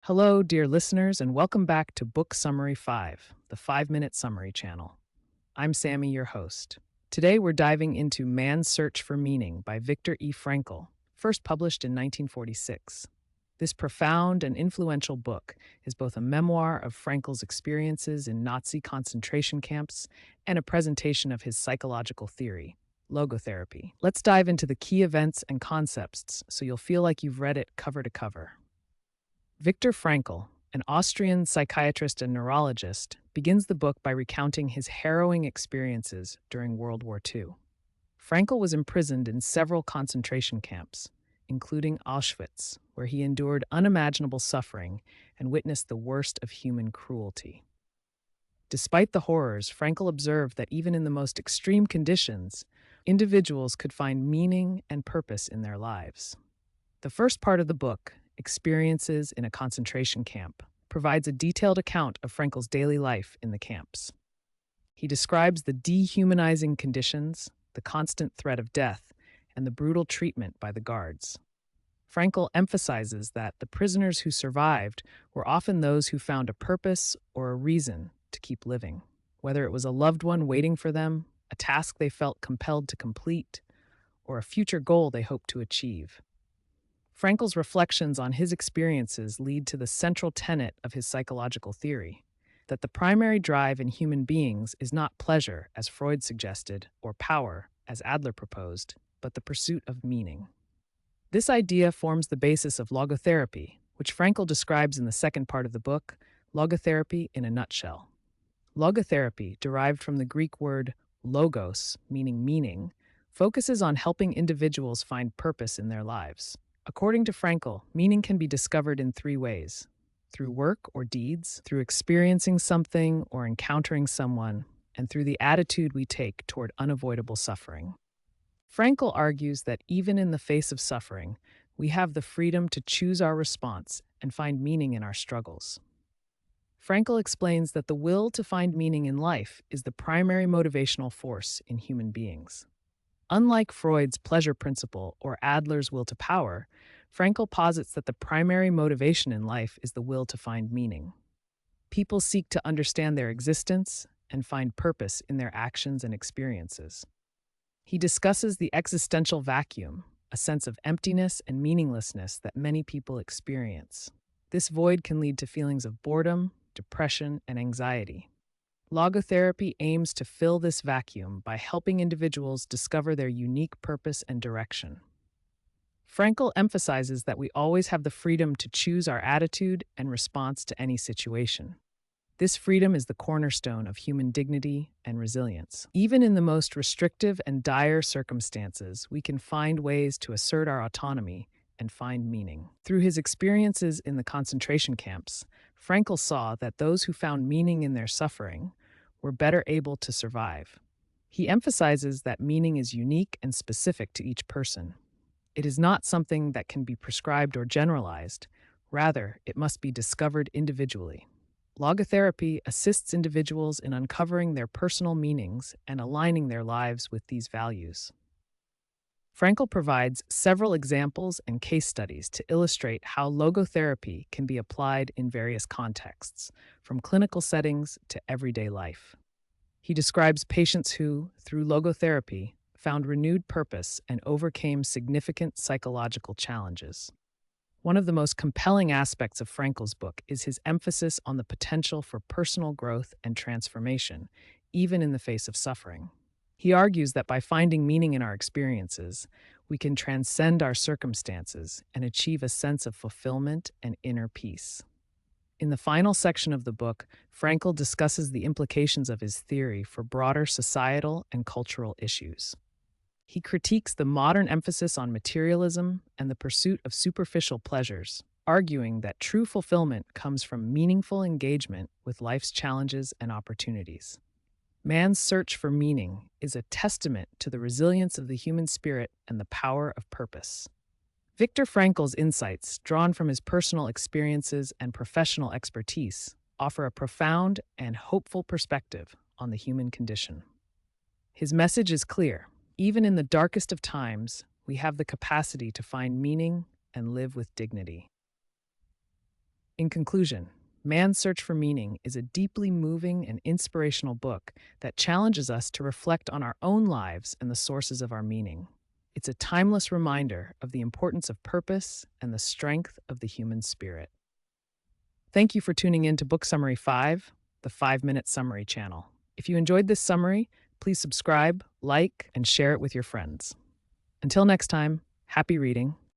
Hello, dear listeners, and welcome back to Book Summary 5, the 5-Minute Summary channel. I'm Sammy, your host. Today we're diving into Man's Search for Meaning by Viktor E. Frankl, first published in 1946. This profound and influential book is both a memoir of Frankl's experiences in Nazi concentration camps and a presentation of his psychological theory, logotherapy. Let's dive into the key events and concepts so you'll feel like you've read it cover to cover. Viktor Frankl, an Austrian psychiatrist and neurologist, begins the book by recounting his harrowing experiences during World War II. Frankl was imprisoned in several concentration camps, including Auschwitz, where he endured unimaginable suffering and witnessed the worst of human cruelty. Despite the horrors, Frankl observed that even in the most extreme conditions, individuals could find meaning and purpose in their lives. The first part of the book, Experiences in a Concentration Camp, provides a detailed account of Frankl's daily life in the camps. He describes the dehumanizing conditions, the constant threat of death, and the brutal treatment by the guards. Frankl emphasizes that the prisoners who survived were often those who found a purpose or a reason to keep living, whether it was a loved one waiting for them, a task they felt compelled to complete, or a future goal they hoped to achieve. Frankl's reflections on his experiences lead to the central tenet of his psychological theory, that the primary drive in human beings is not pleasure, as Freud suggested, or power, as Adler proposed, but the pursuit of meaning. This idea forms the basis of logotherapy, which Frankl describes in the second part of the book, Logotherapy in a Nutshell. Logotherapy, derived from the Greek word logos, meaning meaning, focuses on helping individuals find purpose in their lives. According to Frankl, meaning can be discovered in three ways: through work or deeds, through experiencing something or encountering someone, and through the attitude we take toward unavoidable suffering. Frankl argues that even in the face of suffering, we have the freedom to choose our response and find meaning in our struggles. Frankl explains that the will to find meaning in life is the primary motivational force in human beings. Unlike Freud's pleasure principle or Adler's will to power, Frankl posits that the primary motivation in life is the will to find meaning. People seek to understand their existence and find purpose in their actions and experiences. He discusses the existential vacuum, a sense of emptiness and meaninglessness that many people experience. This void can lead to feelings of boredom, depression, and anxiety. Logotherapy aims to fill this vacuum by helping individuals discover their unique purpose and direction. Frankl emphasizes that we always have the freedom to choose our attitude and response to any situation. This freedom is the cornerstone of human dignity and resilience. Even in the most restrictive and dire circumstances, we can find ways to assert our autonomy and find meaning. Through his experiences in the concentration camps, Frankl saw that those who found meaning in their suffering were better able to survive. He emphasizes that meaning is unique and specific to each person. It is not something that can be prescribed or generalized. Rather, it must be discovered individually. Logotherapy assists individuals in uncovering their personal meanings and aligning their lives with these values. Frankl provides several examples and case studies to illustrate how logotherapy can be applied in various contexts, from clinical settings to everyday life. He describes patients who, through logotherapy, found renewed purpose and overcame significant psychological challenges. One of the most compelling aspects of Frankl's book is his emphasis on the potential for personal growth and transformation, even in the face of suffering. He argues that by finding meaning in our experiences, we can transcend our circumstances and achieve a sense of fulfillment and inner peace. In the final section of the book, Frankl discusses the implications of his theory for broader societal and cultural issues. He critiques the modern emphasis on materialism and the pursuit of superficial pleasures, arguing that true fulfillment comes from meaningful engagement with life's challenges and opportunities. Man's search for meaning is a testament to the resilience of the human spirit and the power of purpose. Viktor Frankl's insights, drawn from his personal experiences and professional expertise, offer a profound and hopeful perspective on the human condition. His message is clear. Even in the darkest of times, we have the capacity to find meaning and live with dignity. In conclusion, Man's Search for Meaning is a deeply moving and inspirational book that challenges us to reflect on our own lives and the sources of our meaning. It's a timeless reminder of the importance of purpose and the strength of the human spirit. Thank you for tuning in to Book Summary 5, the 5-minute summary channel. If you enjoyed this summary, please subscribe, like, and share it with your friends. Until next time, happy reading.